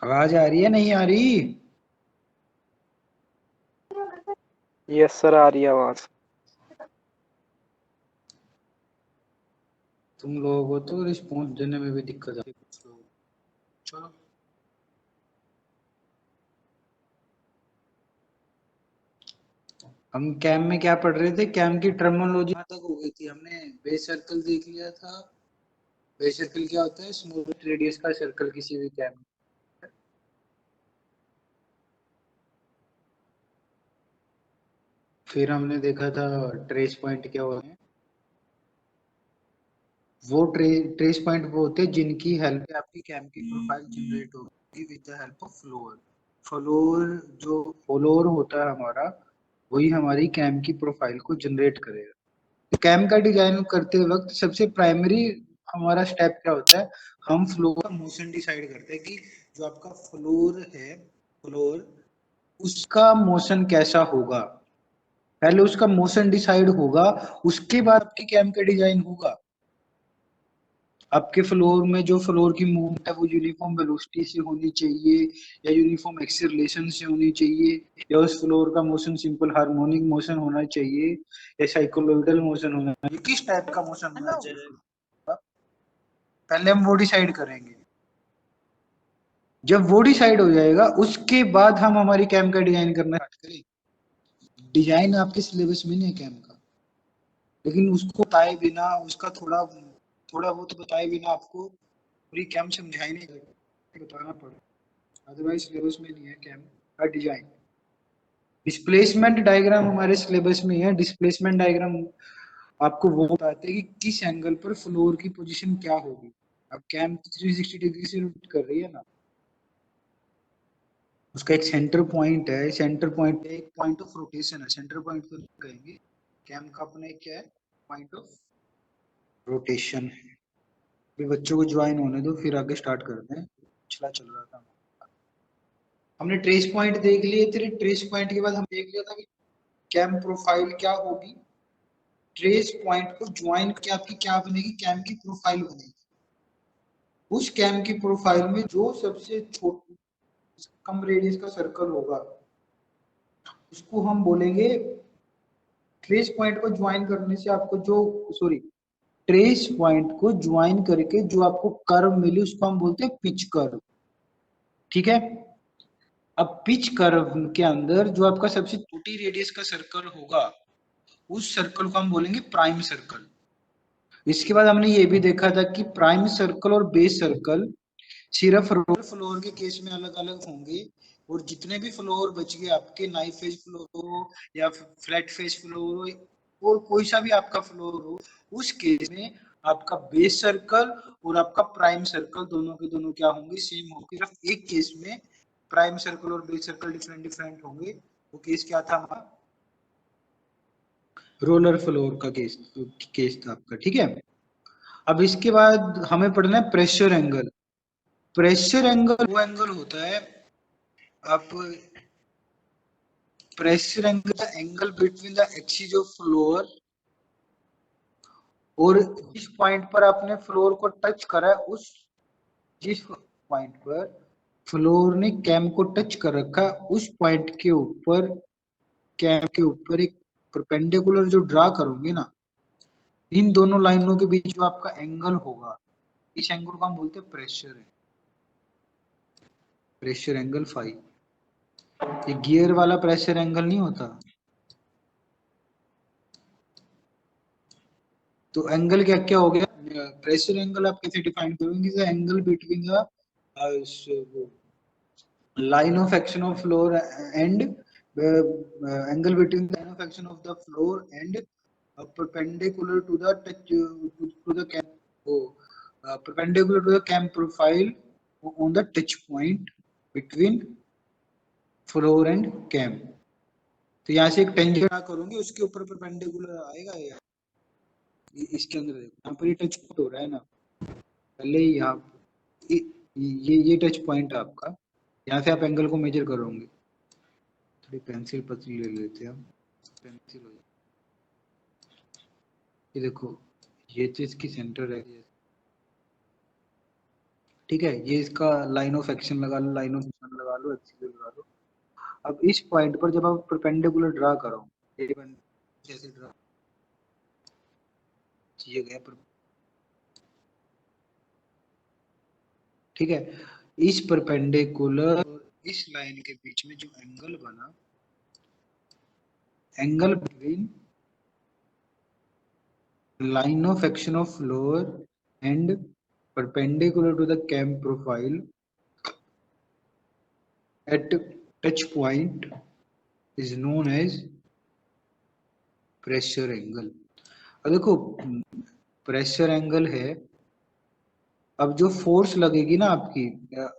आवाज आ रही है नहीं आ रही? यस सर, आ रही है आवाज। तुम लोगों को तो रिस्पॉन्स देने में भी दिक्कत आती है कुछ लोग। चलो, हम कैम में क्या पढ़ रहे थे? कैम की टर्मिनोलॉजी तक हो गई थी। हमने बेस सर्कल देख लिया था। बेस सर्कल क्या होता है? स्मॉलेस्ट रेडियस का सर्कल किसी भी कैम। फिर हमने देखा था ट्रेस पॉइंट क्या होते हैं। वो ट्रेस पॉइंट वो होते हैं जिनकी हेल्प से आपकी कैम की प्रोफाइल जनरेट होगी with the help of floor. Floor जो फ्लोर होता है हमारा, वही हमारी कैम की प्रोफाइल को जनरेट करेगा। तो कैम का डिजाइन करते वक्त सबसे प्राइमरी हमारा स्टेप क्या होता है? हम फ्लोर का मोशन डिसाइड करते हैं कि जो आपका फ्लोर है, फ्लोर उसका मोशन कैसा होगा। पहले उसका मोशन डिसाइड होगा, उसके बाद आपकी कैम का डिजाइन होगा। आपके फ्लोर में जो फ्लोर की मूवमेंट है वो यूनिफॉर्म वेलोसिटी से होनी चाहिए, या यूनिफॉर्म एक्सीलरेशन से होनी चाहिए, या उस फ्लोर का मोशन सिंपल हार्मोनिक मोशन होना चाहिए, या साइक्लोइडल मोशन होना चाहिए, किस टाइप का मोशन होना चाहिए। पहले हम वो डिसाइड करेंगे। जब वो डिसाइड हो जाएगा उसके बाद हम हमारी कैम का डिजाइन करना स्टार्ट करें। डिजाइन आपके सिलेबस में नहीं है कैम का, लेकिन उसको बताए बिना, उसका थोड़ा थोड़ा बहुत बताए बिना आपको पूरी कैम समझाई नहीं करती, बताना पड़ेगा। अदरवाइज सिलेबस में नहीं है कैम का डिजाइन। डिस्प्लेसमेंट डायग्राम हमारे सिलेबस में है। डिस्प्लेसमेंट डायग्राम आपको वो बताते हैं कि किस एंगल पर फ्लोर की पोजीशन क्या होगी। अब कैम 360 डिग्री से रोटेट कर रही है ना, उसका एक सेंटर पॉइंट है। सेंटर पॉइंट एक पॉइंट ऑफ रोटेशन है। सेंटर पॉइंट को कहेंगे कैम का अपने क्या है? Point of rotation. भी बच्चों को ज्वाइन होने दो, फिर आगे स्टार्ट करते हैं। पिछला चल रहा था, हमने ट्रेस पॉइंट देख लिए थे। ट्रेस पॉइंट के बाद हम देख लिया था कि कैम प्रोफाइल क्या होगी। ट्रेस पॉइंट को ज्वाइन करके आपकी क्या बनेगी? कैम की प्रोफाइल बनेगी। उस कैम की प्रोफाइल में जो सबसे छोटा कम रेडियस का सर्कल होगा उसको हम बोलेंगे। ट्रेस पॉइंट को ज्वाइन करने से आपको जो, सॉरी, ट्रेस पॉइंट को ज्वाइन करके जो आपको कर्व मिली उसको हम बोलते हैं पिच कर्व। ठीक है। अब पिच कर्व के अंदर जो आपका सबसे छोटी रेडियस का सर्कल होगा उस सर्कल को हम बोलेंगे प्राइम सर्कल। इसके बाद हमने ये भी देखा था कि प्राइम सर्कल और बेस सर्कल सिर्फ रोलर फ्लोर के केस में अलग अलग होंगे, और जितने भी फ्लोर बच गए आपके, नाइफ फेज फ्लोर हो या फ्लैट फेज फ्लोर हो और कोई सा भी आपका फ्लोर हो, उस केस में आपका बेस सर्कल और आपका प्राइम सर्कल दोनों के दोनों क्या होंगे? सेम होंगे। सिर्फ एक केस में प्राइम सर्कल और बेस सर्कल डिफरेंट डिफरेंट होंगे। वो केस क्या था हमारा? रोलर फ्लोर का केस केस था आपका। ठीक है। अब इसके बाद हमें पढ़ना है प्रेशर एंगल। प्रेशर एंगल वो एंगल होता है, आप pressure angle the angle between the axis of floor, और जिस पॉइंट पर आपने फ्लोर को टच करा है उस, जिस पॉइंट पर फ्लोर ने कैम को टच कर रखा है उस पॉइंट के ऊपर, कैम के ऊपर एक परपेंडिकुलर जो ड्रा करोगे ना, इन दोनों लाइनों के बीच जो आपका एंगल होगा, इस एंगल को हम बोलते हैं प्रेशर है। Pressure angle phi. ये गियर वाला प्रेशर एंगल नहीं होता। तो एंगल क्या क्या हो गया? प्रेशर एंगल आप कैसे डिफाइन करोगे? Angle between the line of action of floor and angle between the line of action of the floor and perpendicular to the touch to the cam, oh, perpendicular to the cam profile on the touch point between floor and cam। तो यहाँ से एक tangent करूंगी उसके ऊपर perpendicular आएगा ये। इसके अंदर देखो यहाँ पर ये टच पॉइंट हो रहा है ना, पहले यहाँ ये टच पॉइंट है आपका। यहाँ से आप एंगल को मेजर करोगे। थोड़ी पेंसिल पतली ले लेते हैं हम, पेंसिल हो जाए। ये देखो, ये तो इसकी सेंटर है। ठीक है, ये इसका लाइन ऑफ एक्शन लगा लो, लाइन ऑफ एक्शन लगा लो, एक्सियल लगा लो। अब इस पॉइंट पर जब आप परपेंडिकुलर ड्रा करो, जैसे ड्रा किया गया ठीक है, इस परपेंडिकुलर और इस लाइन के बीच में जो एंगल बना, angle between line of action of floor and perpendicular to the cam profile at touch point is known as pressure angle। अब देखो प्रेशर एंगल है, अब जो फोर्स लगेगी ना आपकी,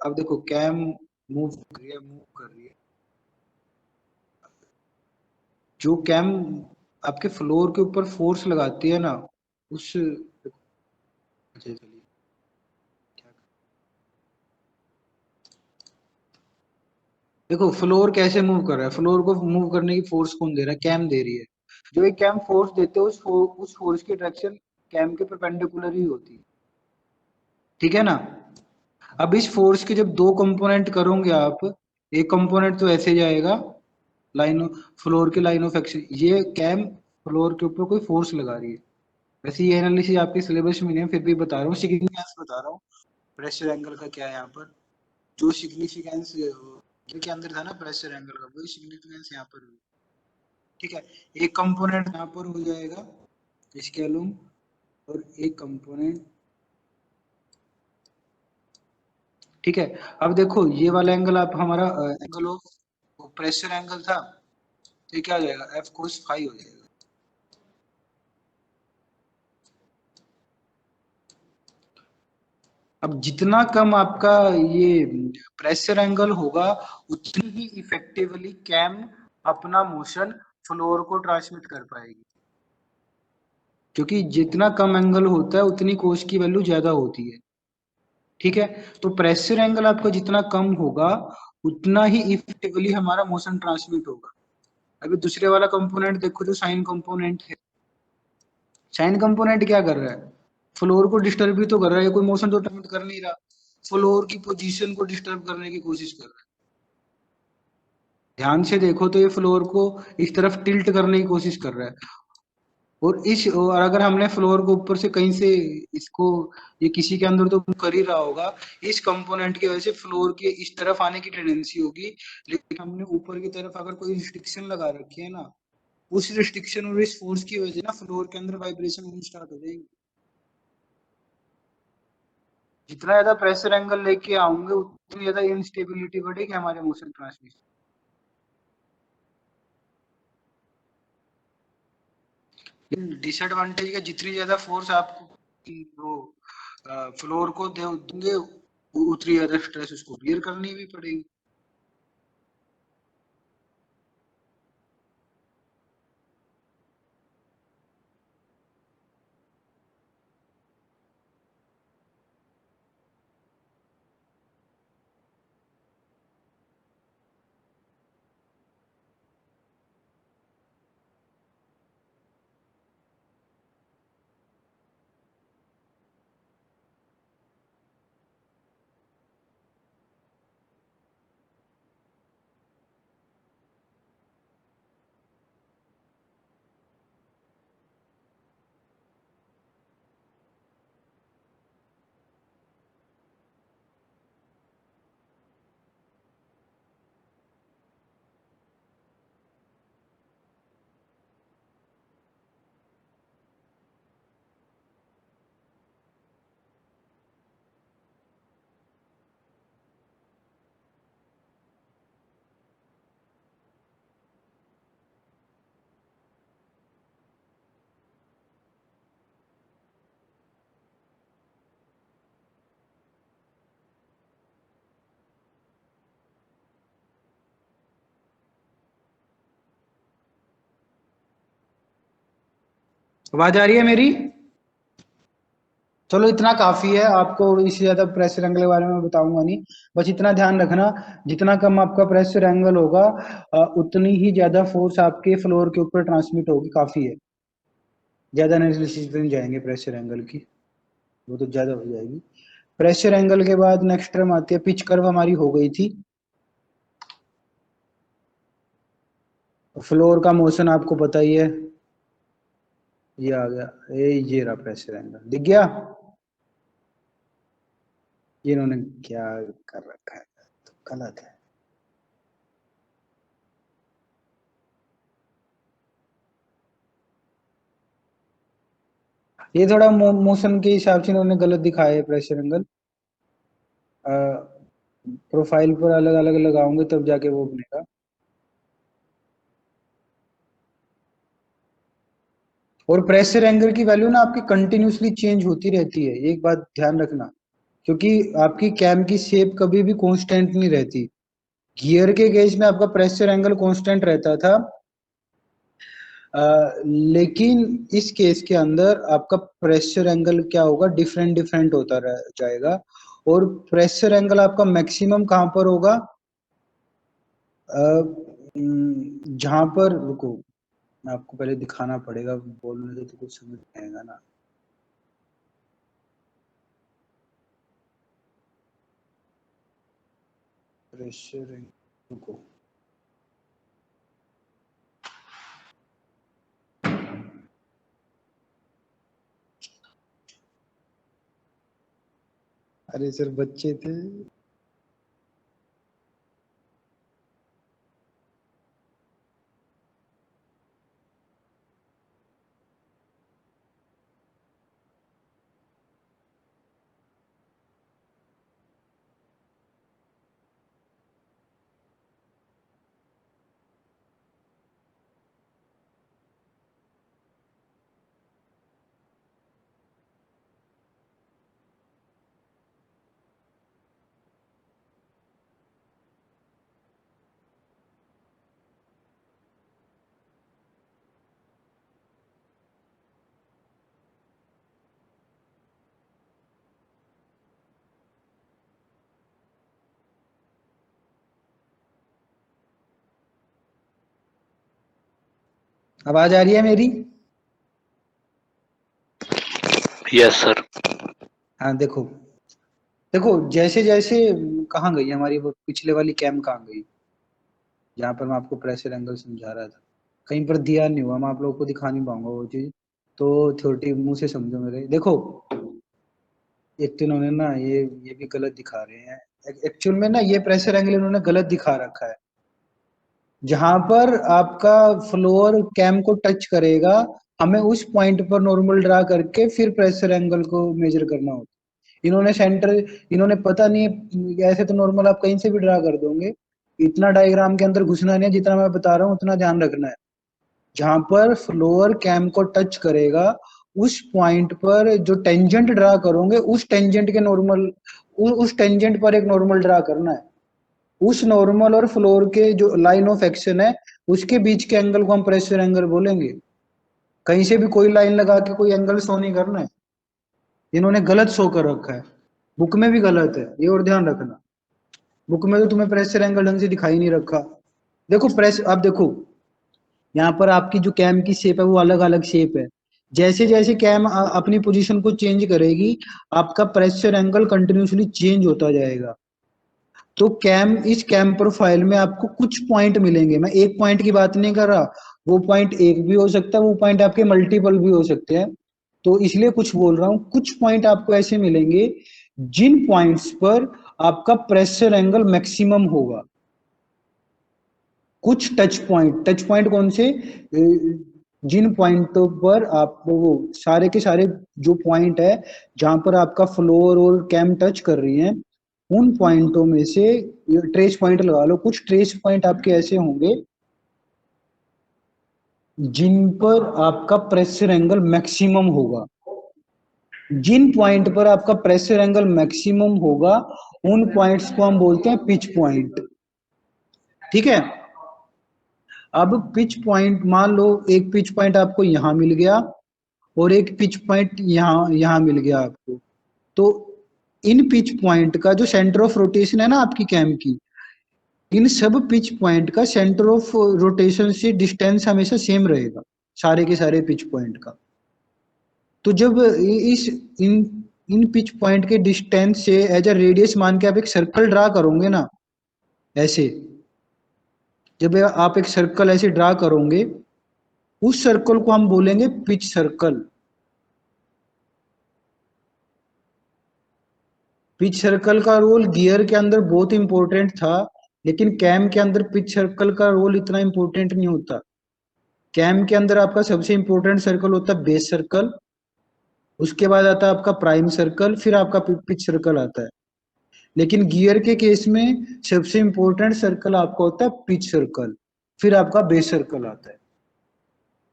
अब देखो कैम मूव कर रही है, जो कैम आपके फ्लोर के ऊपर फोर्स लगाती है ना, उस अच्छा चलिए देखो फ्लोर कैसे मूव कर रहा है, फ्लोर को मूव करने की फोर्स कौन दे रहा है, कैम दे रही है। जो एक कैम फोर्स देते हैं उस फोर्स की डायरेक्शन कैम के परपेंडिकुलर ही होती है, ठीक है ना। अब इस फोर्स के जब दो कंपोनेंट करोगे आप, एक कंपोनेंट तो ऐसे जाएगा लाइन फ्लोर के लाइन ऑफ एक्शन, ये कैम फ्लोर के ऊपर कोई फोर्स लगा रही है। वैसे ये एनालिसिस आपके सिलेबस में नहीं है, फिर भी बता रहा हूँ, सिग्निफिकेंस बता रहा हूँ प्रेशर एंगल का क्या है यहाँ पर। जो सिग्निफिकेंस के अंदर था ना प्रेशर एंगल का, वही सिग्निफिकेंस यहाँ पर हुई। ठीक है, एक कंपोनेंट यहाँ पर हो जाएगा इसके अलूम, और एक कंपोनेंट, ठीक है। अब देखो ये वाला एंगल आप हमारा एंगल ऑफ प्रेशर एंगल था, तो ये क्या हो जाएगा, एफ कोस फाई हो जाएगा। अब जितना कम आपका ये प्रेशर एंगल होगा, उतनी ही इफेक्टिवली कैम अपना मोशन फ्लोर को ट्रांसमिट कर पाएगी, क्योंकि जितना कम एंगल होता है उतनी कोस की वैल्यू ज्यादा होती है। ठीक है, तो प्रेशर एंगल आपका जितना कम होगा, उतना ही इफेक्टिवली हमारा मोशन ट्रांसमिट होगा। अभी दूसरे वाला कंपोनेंट देखो, जो साइन कंपोनेंट है, साइन कंपोनेंट क्या कर रहा है, फ्लोर को डिस्टर्ब भी तो कर रहा है, कोई मोशन तो ट्रांसमिट कर नहीं रहा, फ्लोर की पोजीशन को डिस्टर्ब करने की कोशिश कर रहा है। ध्यान से देखो तो ये फ्लोर को इस तरफ टिल्ट करने की कोशिश कर रहा है, और अगर हमने फ्लोर को ऊपर से कहीं से इसको, ये किसी के अंदर तो कर ही रहा होगा, इस कंपोनेंट की वजह से फ्लोर के इस तरफ आने की टेंडेंसी होगी, लेकिन हमने ऊपर की तरफ अगर कोई रिस्ट्रिक्शन लगा रखी है ना, उस रिस्ट्रिक्शन और इस फोर्स की वजह से ना फ्लोर के अंदर वाइब्रेशन होनी स्टार्ट हो जाएगी। जितना ज्यादा प्रेशर एंगल लेके आओगे, उतनी ज्यादा इंस्टेबिलिटी बढ़ेगी हमारे मोशन ट्रांसमिशन। डिसएडवांटेज का, जितनी ज्यादा फोर्स आपको वो फ्लोर को देंगे, उतनी ज्यादा स्ट्रेस उसको बियर करनी भी पड़ेगी। आवाज आ रही है मेरी? चलो इतना काफी है, आपको इससे ज्यादा प्रेशर एंगल के बारे में बताऊंगा नहीं। बस इतना ध्यान रखना, जितना कम आपका प्रेशर एंगल होगा, उतनी ही ज्यादा फोर्स आपके फ्लोर के ऊपर ट्रांसमिट होगी, काफी है। ज्यादा एनालिसिस पे नहीं जाएंगे प्रेशर एंगल की, वो तो ज्यादा हो जाएगी। प्रेशर एंगल के बाद नेक्स्ट टर्म आती है पिच कर्व, हमारी हो गई थी। फ्लोर का मोशन आपको पता ही है, ये आ गया, ये रहा प्रेशर एंगल, दिख गया। ये इन्होंने क्या कर रखा है, तो गलत है। ये थोड़ा मोशन के हिसाब से इन्होंने गलत दिखाया है प्रेशर एंगल। प्रोफाइल पर अलग अलग लगाऊंगे तब जाके वो बनेगा। और प्रेशर एंगल की वैल्यू ना आपकी कंटिन्यूसली चेंज होती रहती है, एक बात ध्यान रखना, क्योंकि आपकी कैम की शेप कभी भी कांस्टेंट नहीं रहती। गियर के केस में आपका प्रेशर एंगल कांस्टेंट रहता था, लेकिन इस केस के अंदर आपका प्रेशर एंगल क्या होगा, डिफरेंट डिफरेंट होता रह जाएगा। और प्रेशर एंगल आपका मैक्सिमम कहां पर होगा, जहां पर, रुको आपको पहले दिखाना पड़ेगा, बोलने से तो कुछ समझ नहीं आएगा ना। प्रेशर, रुको, अरे सर बच्चे थे। आवाज आ रही है मेरी? Yes sir. हाँ देखो, देखो जैसे जैसे कहाँ गई हमारी वो पिछले वाली कैम, कहाँ गई जहाँ पर मैं आपको प्रेशर एंगल समझा रहा था, कहीं पर ध्यान नहीं हुआ, मैं आप लोगों को दिखा नहीं पाऊंगा वो चीज, तो थोड़ी मुंह से समझो मेरे। देखो एक तो इन्होंने ना ये भी गलत दिखा रहे हैं, एक्चुअल में ना ये प्रेशर एंगल इन्होंने गलत दिखा रखा है। जहां पर आपका फ्लोर कैम को टच करेगा, हमें उस पॉइंट पर नॉर्मल ड्रा करके फिर प्रेशर एंगल को मेजर करना होता है। इन्होंने सेंटर, इन्होंने पता नहीं, ऐसे तो नॉर्मल आप कहीं से भी ड्रा कर दोगे, इतना डायग्राम के अंदर घुसना नहीं है, जितना मैं बता रहा हूँ उतना ध्यान रखना है। जहां पर फ्लोर कैम को टच करेगा, उस पॉइंट पर जो टेंजेंट ड्रा करोगे, उस टेंजेंट के नॉर्मल, उस टेंजेंट पर एक नॉर्मल ड्रा करना है। उस नॉर्मल और फ्लोर के जो लाइन ऑफ एक्शन है, उसके बीच के एंगल को हम प्रेशर एंगल बोलेंगे। कहीं से भी कोई लाइन लगा के कोई एंगल शो नहीं करना है, इन्होंने गलत शो कर रखा है, बुक में भी गलत है ये, और ध्यान रखना। बुक में तो तुम्हें प्रेशर एंगल ढंग से दिखाई नहीं रखा। देखो प्रेस, अब देखो यहाँ पर आपकी जो कैम की शेप है वो अलग अलग शेप है। जैसे जैसे कैम अपनी पोजीशन को चेंज करेगी, आपका प्रेशर एंगल कंटिन्यूसली चेंज होता जाएगा। तो कैम, इस कैम प्रोफाइल में आपको कुछ पॉइंट मिलेंगे, मैं एक पॉइंट की बात नहीं कर रहा, वो पॉइंट एक भी हो सकता है, वो पॉइंट आपके मल्टीपल भी हो सकते हैं, तो इसलिए कुछ बोल रहा हूं, कुछ पॉइंट आपको ऐसे मिलेंगे जिन पॉइंट्स पर आपका प्रेशर एंगल मैक्सिमम होगा। कुछ टच पॉइंट कौन से, जिन पॉइंटों पर आप वो सारे के सारे जो पॉइंट है जहां पर आपका फ्लोर और कैम टच कर रही है, उन पॉइंटों में से ट्रेस पॉइंट लगा लो, कुछ ट्रेस पॉइंट आपके ऐसे होंगे जिन पर आपका प्रेशर एंगल मैक्सिमम होगा। जिन पॉइंट पर आपका प्रेशर एंगल मैक्सिमम होगा, उन पॉइंट्स को हम बोलते हैं पिच पॉइंट। ठीक है, अब पिच पॉइंट मान लो, एक पिच पॉइंट आपको यहां मिल गया और एक पिच पॉइंट यहां यहां मिल गया आपको, तो इन पिच पॉइंट का जो सेंटर ऑफ रोटेशन है ना आपकी कैम की, इन सब पिच पॉइंट का सेंटर ऑफ रोटेशन से डिस्टेंस हमेशा सेम रहेगा, सारे के सारे पिच पॉइंट का। तो जब इस इन इन पिच पॉइंट के डिस्टेंस से एज अ रेडियस मान के आप एक सर्कल ड्रा करोगे ना, ऐसे जब आप एक सर्कल ऐसे ड्रा करोगे, उस सर्कल को हम बोलेंगे पिच सर्कल। पिच सर्कल का रोल गियर के अंदर बहुत इंपॉर्टेंट था, लेकिन कैम के अंदर पिच सर्कल का रोल इतना इंपॉर्टेंट नहीं होता। कैम के अंदर आपका सबसे इंपॉर्टेंट सर्कल होता है बेस सर्कल, उसके बाद आता है आपका प्राइम सर्कल, फिर आपका पिच सर्कल आता है। लेकिन गियर के केस में सबसे इंपॉर्टेंट सर्कल आपका होता है पिच सर्कल, फिर आपका बेस सर्कल आता है।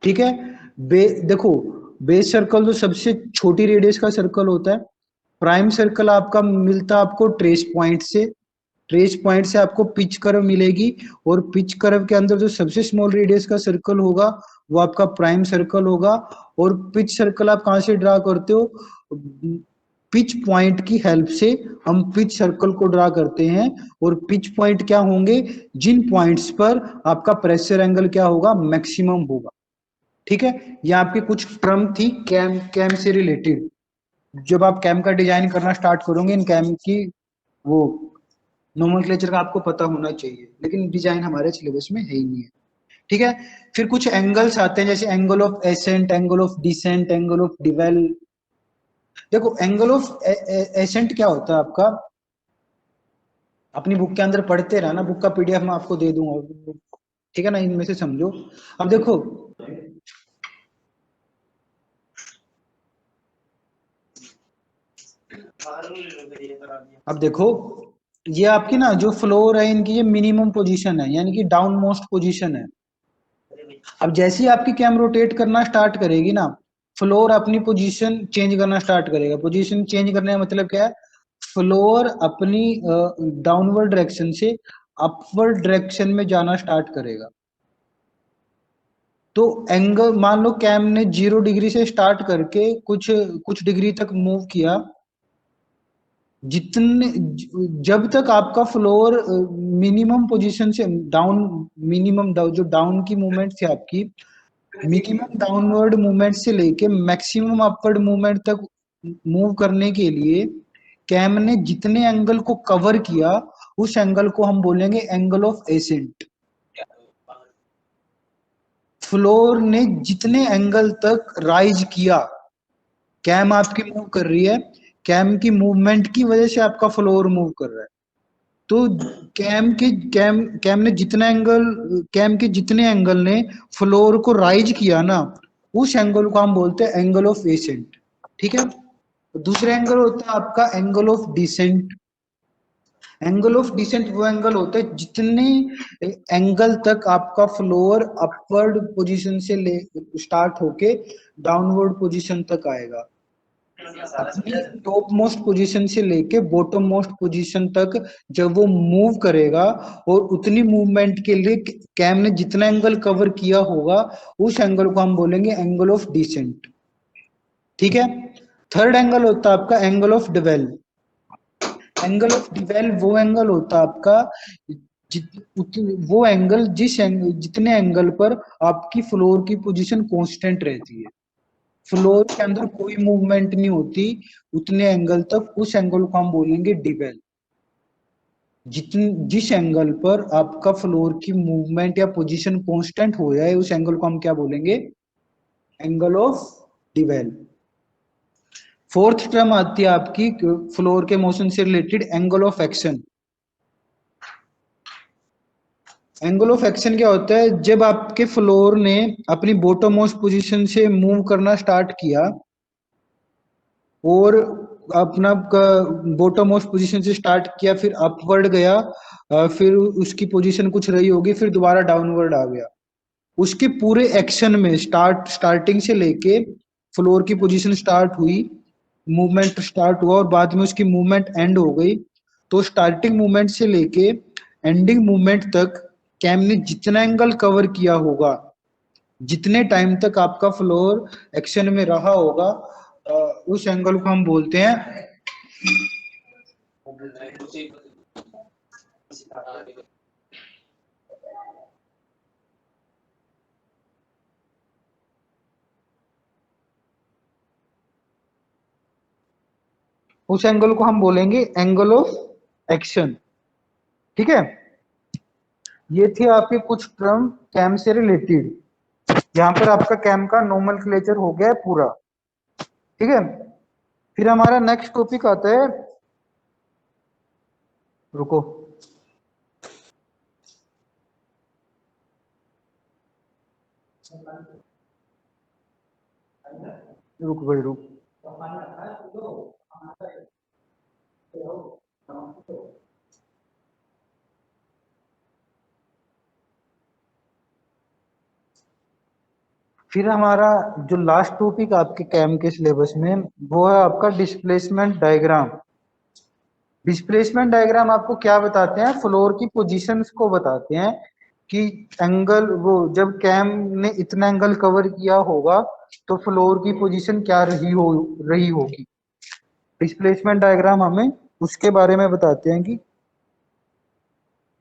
ठीक है। देखो, बेस सर्कल तो सबसे छोटी रेडियस का सर्कल होता है। प्राइम सर्कल आपका मिलता है आपको ट्रेस पॉइंट से, ट्रेस पॉइंट से आपको पिच कर्व मिलेगी, और पिच कर्व के अंदर जो सबसे स्मॉल रेडियस का सर्कल होगा वो आपका प्राइम सर्कल होगा। और पिच सर्कल आप कहां से ड्रा करते हो? पिच पॉइंट की हेल्प से हम पिच सर्कल को ड्रा करते हैं। और पिच पॉइंट क्या होंगे? जिन पॉइंट्स पर आपका प्रेशर एंगल क्या होगा? मैक्सिमम होगा। ठीक है। ये आपकी कुछ टर्म थी कैम कैम से रिलेटेड। जब आप कैम का डिजाइन करना स्टार्ट करोगे, इन कैम की वो नोमेनक्लेचर का आपको पता होना चाहिए, लेकिन डिजाइन हमारे सिलेबस में है ही नहीं है। ठीक है। फिर कुछ एंगल्स आते हैं, जैसे angle of ascent, angle of descent, angle of dwell. देखो, एंगल ऑफ एसेंट क्या होता है आपका? अपनी बुक के अंदर पढ़ते रहना, बुक का पीडीएफ मैं आपको दे दूंगा। ठीक है ना, इनमें से समझो। अब देखो, अब देखो, ये आपकी ना जो फ्लोर है, इनकी ये मिनिमम पोजीशन है, यानी कि डाउन मोस्ट पोजीशन है। अब जैसे ही आपकी कैम रोटेट करना स्टार्ट करेगी ना, फ्लोर अपनी पोजीशन चेंज करना स्टार्ट करेगा। पोजीशन चेंज करने का मतलब क्या है? फ्लोर अपनी डाउनवर्ड डायरेक्शन से अपवर्ड डायरेक्शन में जाना स्टार्ट करेगा। तो एंगल मान लो कैम ने 0 डिग्री से स्टार्ट करके कुछ कुछ डिग्री तक मूव किया, जितने जब तक आपका फ्लोर मिनिमम पोजीशन से डाउन, मिनिमम जो डाउन की मूवमेंट थी आपकी, मिनिमम डाउनवर्ड मूवमेंट से लेके मैक्सिमम अपवर्ड मूवमेंट तक मूव करने के लिए कैम ने जितने एंगल को कवर किया, उस एंगल को हम बोलेंगे एंगल ऑफ एसेंट। फ्लोर ने जितने एंगल तक राइज किया, कैम आपकी मूव कर रही है, कैम की मूवमेंट की वजह से आपका फ्लोर मूव कर रहा है। तो कैम ने जितना एंगल, कैम के जितने एंगल ने फ्लोर को राइज किया ना, उस एंगल को हम बोलते हैं एंगल ऑफ एसेंट। ठीक है। दूसरा एंगल होता है आपका angle of descent. Angle of descent वो एंगल होता है जितने एंगल तक आपका फ्लोर अपवर्ड पोजीशन से ले स्टार्ट होके डाउनवर्ड पोजीशन तक आएगा। अपनी टॉप मोस्ट पोजीशन से लेके बॉटम मोस्ट पोजीशन तक जब वो मूव करेगा, और उतनी मूवमेंट के लिए कैम ने जितना एंगल कवर किया होगा, उस एंगल को हम बोलेंगे एंगल ऑफ डिसेंट। ठीक है। थर्ड एंगल होता है आपका एंगल ऑफ डिवेल। एंगल ऑफ डिवेल वो एंगल होता है आपका वो एंगल जितने एंगल पर आपकी फ्लोर की पोजीशन कांस्टेंट रहती है, फ्लोर के अंदर कोई मूवमेंट नहीं होती उतने एंगल तक, उस एंगल को हम बोलेंगे डिवेल। जिस एंगल पर आपका फ्लोर की मूवमेंट या पोजीशन कांस्टेंट हो जाए, उस एंगल को हम क्या बोलेंगे? Angle of dwell. Fourth term आती है आपकी फ्लोर के मोशन से related, angle of action. Angle of action क्या होता है? जब आपके फ्लोर ने अपनी बॉटम मोस्ट पोजीशन से मूव करना स्टार्ट किया, और अपना बॉटम मोस्ट पोजीशन से स्टार्ट किया, फिर अपवर्ड गया, फिर उसकी पोजीशन कुछ रही होगी, फिर दोबारा डाउनवर्ड आ गया, उसके पूरे एक्शन में स्टार्टिंग से लेके फ्लोर की पोजीशन स्टार्ट हुई, मूवमेंट स्टार्ट हुआ, और बाद में उसकी मूवमेंट एंड हो गई। तो स्टार्टिंग मूवमेंट से लेके एंडिंग मूवमेंट तक कैम ने जितना एंगल कवर किया होगा, जितने टाइम तक आपका फ्लोर एक्शन में रहा होगा, उस एंगल को हम बोलते हैं उस एंगल को हम बोलेंगे एंगल ऑफ एक्शन। ठीक है, ये थी आपके कुछ टर्म कैम से रिलेटेड। यहाँ पर आपका कैम का नोमेनक्लेचर हो गया है पूरा। ठीक है, फिर हमारा नेक्स्ट टॉपिक आता है, रुको रुक भाई रुक। फिर हमारा जो लास्ट टॉपिक आपके कैम के सिलेबस में वो है आपका डिस्प्लेसमेंट डायग्राम। डिस्प्लेसमेंट डायग्राम आपको क्या बताते हैं, फ्लोर की पोजीशंस को बताते हैं कि एंगल वो जब कैम ने इतना एंगल कवर किया होगा तो फ्लोर की पोजीशन क्या रही होगी। डिस्प्लेसमेंट डायग्राम हमें उसके बारे में बताते हैं कि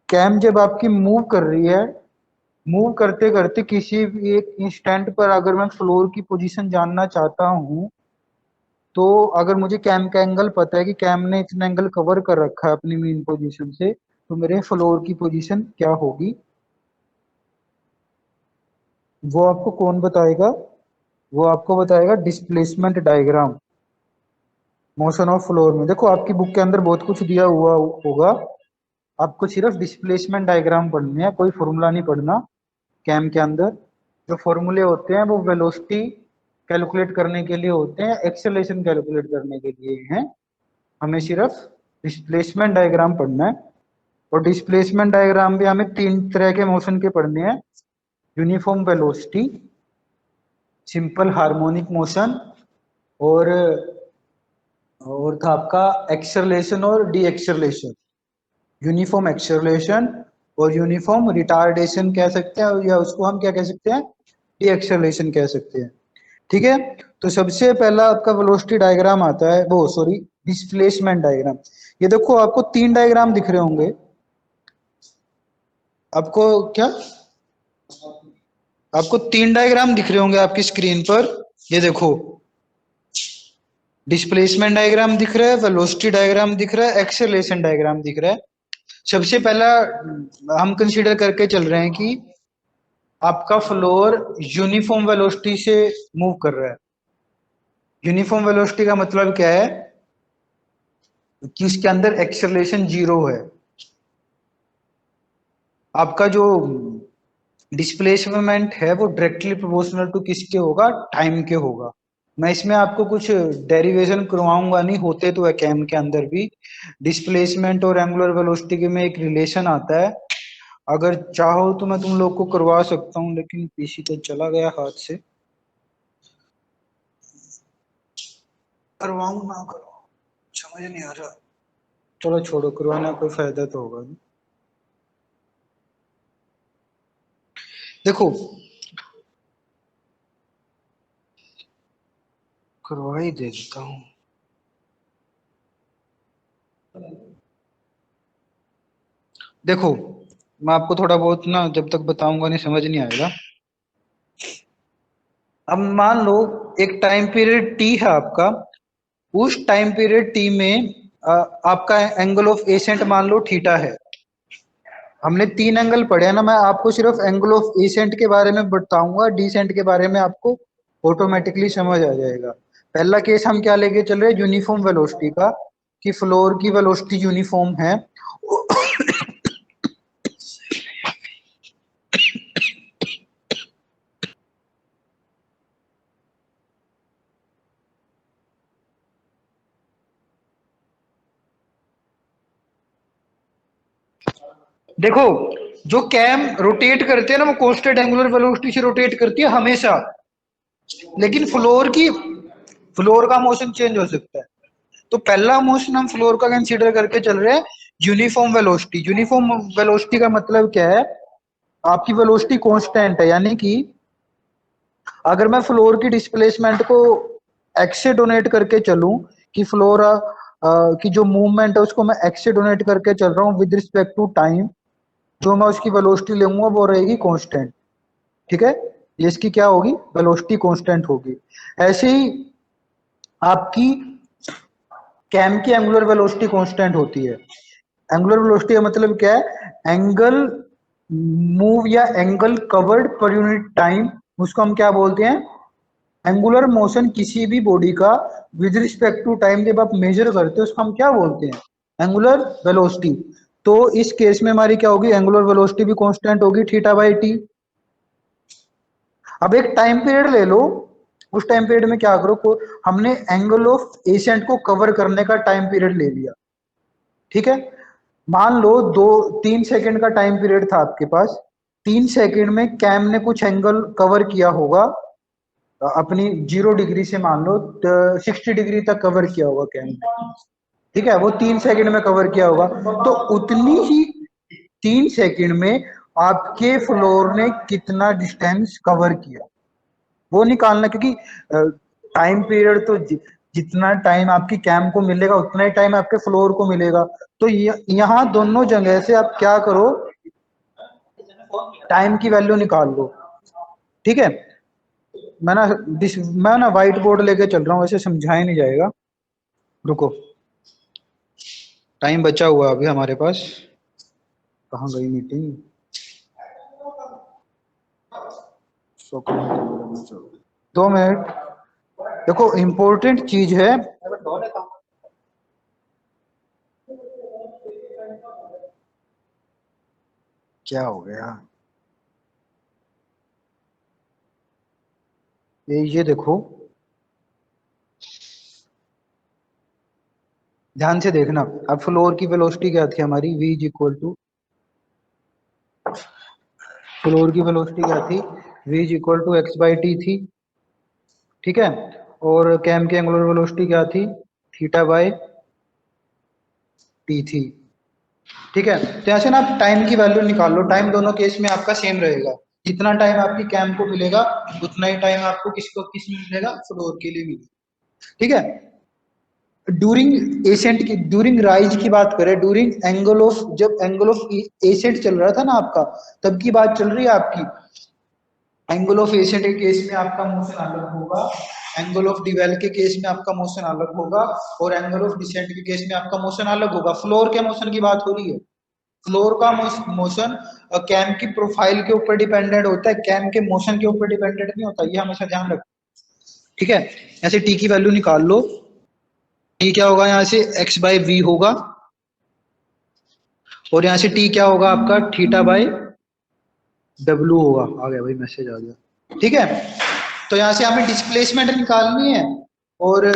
कैम जब आपकी मूव कर रही है, मूव करते करते किसी भी एक इंस्टेंट पर अगर मैं फ्लोर की पोजीशन जानना चाहता हूं, तो अगर मुझे कैम का एंगल पता है कि कैम ने इतना एंगल कवर कर रखा है अपनी मेन पोजीशन से, तो मेरे फ्लोर की पोजीशन क्या होगी वो आपको कौन बताएगा, वो आपको बताएगा displacement diagram motion of floor में। देखो आपकी बुक के अंदर बहुत कुछ दिया हुआ होगा, आपको सिर्फ डिस्प्लेसमेंट डायग्राम पढ़ने हैं, कोई फॉर्मूला नहीं पढ़ना। कैम के अंदर जो फॉर्मूले होते हैं वो वेलोसिटी कैलकुलेट करने के लिए होते हैं, एक्सेलरेशन कैलकुलेट करने के लिए हैं। हमें सिर्फ डिस्प्लेसमेंट डायग्राम पढ़ना है। और डिस्प्लेसमेंट डायग्राम भी हमें तीन तरह के मोशन के पढ़ने हैं, uniform velocity, simple harmonic motion, और था आपका एक्सेलरेशन और डी एक्सेलरेशन। यूनिफॉर्म एक्सेलरेशन और यूनिफॉर्म रिटार्डेशन कह सकते हैं, या उसको हम क्या कह सकते हैं, डी एक्सेलरेशन कह सकते हैं। ठीक है, तो सबसे पहला आपका वेलोसिटी डायग्राम आता है, वो सॉरी डिस्प्लेसमेंट डायग्राम। ये देखो आपको तीन डायग्राम दिख रहे होंगे, आपको क्या, आपको तीन डायग्राम दिख रहे होंगे आपकी स्क्रीन पर। ये देखो डिस्प्लेसमेंट डायग्राम दिख रहा है, वेलोसिटी डायग्राम दिख रहा है, एक्सेलरेशन डायग्राम दिख रहा है। सबसे पहला हम कंसीडर करके चल रहे हैं कि आपका फ्लोर यूनिफॉर्म वेलोसिटी से मूव कर रहा है। यूनिफॉर्म वेलोसिटी का मतलब क्या है कि उसके अंदर एक्सेलरेशन 0 है। आपका जो डिस्प्लेसमेंट है वो डायरेक्टली प्रोपोर्शनल टू किसके होगा, टाइम के होगा। मैं इसमें आपको कुछ डेरिवेशन करवाऊंगा नहीं, होते तो है कैम के अंदर भी। डिस्प्लेसमेंट और एंगुलर वेलोसिटी में एक रिलेशन आता है, अगर चाहो तो मैं तुम लोग को करवा सकता हूँ, लेकिन पीसी तो चला गया हाथ से। करवाऊं ना करवाऊं समझ नहीं आ रहा, चलो छोड़ो, करवाना कोई फायदा तो होगा नहीं। देखो करवा ही देता हूँ। देखो मैं आपको थोड़ा बहुत ना जब तक बताऊंगा नहीं समझ नहीं आएगा। अब मान लो एक टाइम पीरियड टी है आपका, उस टाइम पीरियड टी में आपका एंगल ऑफ एसेंट मान लो थीटा है। हमने तीन एंगल पढ़े हैं ना, मैं आपको सिर्फ एंगल ऑफ एसेंट के बारे में बताऊंगा, डिसेंट के बारे में आपको ऑटोमेटिकली समझ आ जाएगा। पहला केस हम क्या लेके चल रहे हैं, यूनिफॉर्म वेलोसिटी का, कि फ्लोर की वेलोसिटी यूनिफॉर्म है। देखो जो कैम रोटेट करते हैं ना वो कांस्टेंट एंगुलर वेलोसिटी से रोटेट करती है हमेशा, लेकिन फ्लोर का मोशन चेंज हो सकता है। तो पहला मोशन हम फ्लोर का कंसीडर करके चल रहे हैं यूनिफॉर्म वेलोसिटी। यूनिफॉर्म वेलोसिटी का मतलब क्या है, आपकी वेलोसिटी कांस्टेंट है, यानी कि अगर मैं फ्लोर की डिस्प्लेसमेंट को एक्स से डोनेट करके चलूं, कि फ्लोर की जो मूवमेंट है उसको मैं एक्स से डोनेट करके चल रहा हूँ विद रिस्पेक्ट टू टाइम, जो मैं उसकी वेलोसिटी लूंगा वो रहेगी कांस्टेंट। ठीक है, ये इसकी क्या होगी, वेलोसिटी कांस्टेंट होगी। ऐसे ही आपकी कैम की एंगुलर वेलोसिटी कांस्टेंट होती है। एंगुलर वेलोसिटी का मतलब क्या है? एंगल मूव या angle covered per unit time, उसको हम क्या बोलते हैं? एंगुलर मोशन किसी भी बॉडी का विद रिस्पेक्ट टू टाइम जब आप मेजर करते हो उसको हम क्या बोलते हैं? Angular velocity. तो इस केस में हमारी क्या होगी? एंगुलर वेलोसिटी भी कांस्टेंट होगी थीटा बाई टी। अब एक टाइम पीरियड ले लो, उस टाइम पीरियड में क्या करो, हमने एंगल ऑफ एसेंट को कवर करने का टाइम पीरियड ले लिया, ठीक है? मान लो 2-3 सेकंड का टाइम पीरियड था आपके पास। 3 सेकंड में कैम ने कुछ एंगल कवर किया होगा, अपनी 0 डिग्री से मान लो 60 डिग्री तक कवर किया होगा कैम ने, ठीक है? वो 3 सेकंड में कवर किया होगा, तो उतनी ही 3 सेकंड में आपके फ्लोर ने कितना डिस्टेंस कवर किया वो निकालना, क्योंकि टाइम पीरियड तो जितना टाइम आपकी कैम को मिलेगा उतना ही टाइम आपके फ्लोर को मिलेगा। तो यहाँ दोनों जगह से आप क्या करो, टाइम की वैल्यू निकाल लो, ठीक है? मैं ना व्हाइट बोर्ड लेके चल रहा हूँ, वैसे समझाया नहीं जाएगा। रुको, टाइम बचा हुआ अभी हमारे पास। कहाँ गई मीटिंग? 2 मिनट। देखो इम्पोर्टेंट चीज है, क्या हो गया? ये देखो, ध्यान से देखना। अब फ्लोर की वेलोसिटी क्या थी हमारी? v is equal to, follower की वेलोसिटी क्या थी? v is equal to x by t थी, ठीक है? और कैम की एंगुलर वेलोसिटी क्या थी? थीटा बाई टी थी, ठीक है? तो ऐसे ना आप टाइम की वैल्यू निकाल लो। टाइम दोनों केस में आपका सेम रहेगा, जितना टाइम आपकी कैम को मिलेगा उतना ही टाइम आपको किस में मिलेगा? फ्लोर के लिए मिलेगा, ठीक है? ड्यूरिंग एसेंट की, ड्यूरिंग राइज की बात करें, ड्यूरिंग एंगल ऑफ, जब एंगल ऑफ एसेंट चल रहा था ना आपका, तब की बात चल रही है आपकी। एंगल ऑफ एसेंट के केस में आपका मोशन अलग होगा, एंगल ऑफ डिवेल के केस में आपका मोशन अलग होगा, और एंगल ऑफ डिसेंट के केस में आपका मोशन अलग होगा। फ्लोर के मोशन की बात हो रही है। फ्लोर का मोशन कैम की प्रोफाइल के ऊपर डिपेंडेंट होता है, कैम के मोशन के ऊपर डिपेंडेंट नहीं होता, ये हमेशा ध्यान रखो, ठीक है? ऐसे टी की वैल्यू निकाल लो। टी क्या होगा? यहाँ से एक्स बाई वी होगा, और यहाँ से टी क्या होगा आपका? थीटा बाई डब्ल्यू होगा। आ गया भाई, मैसेज आ गया, ठीक है? तो यहाँ से हमें डिस्प्लेसमेंट निकालनी है, और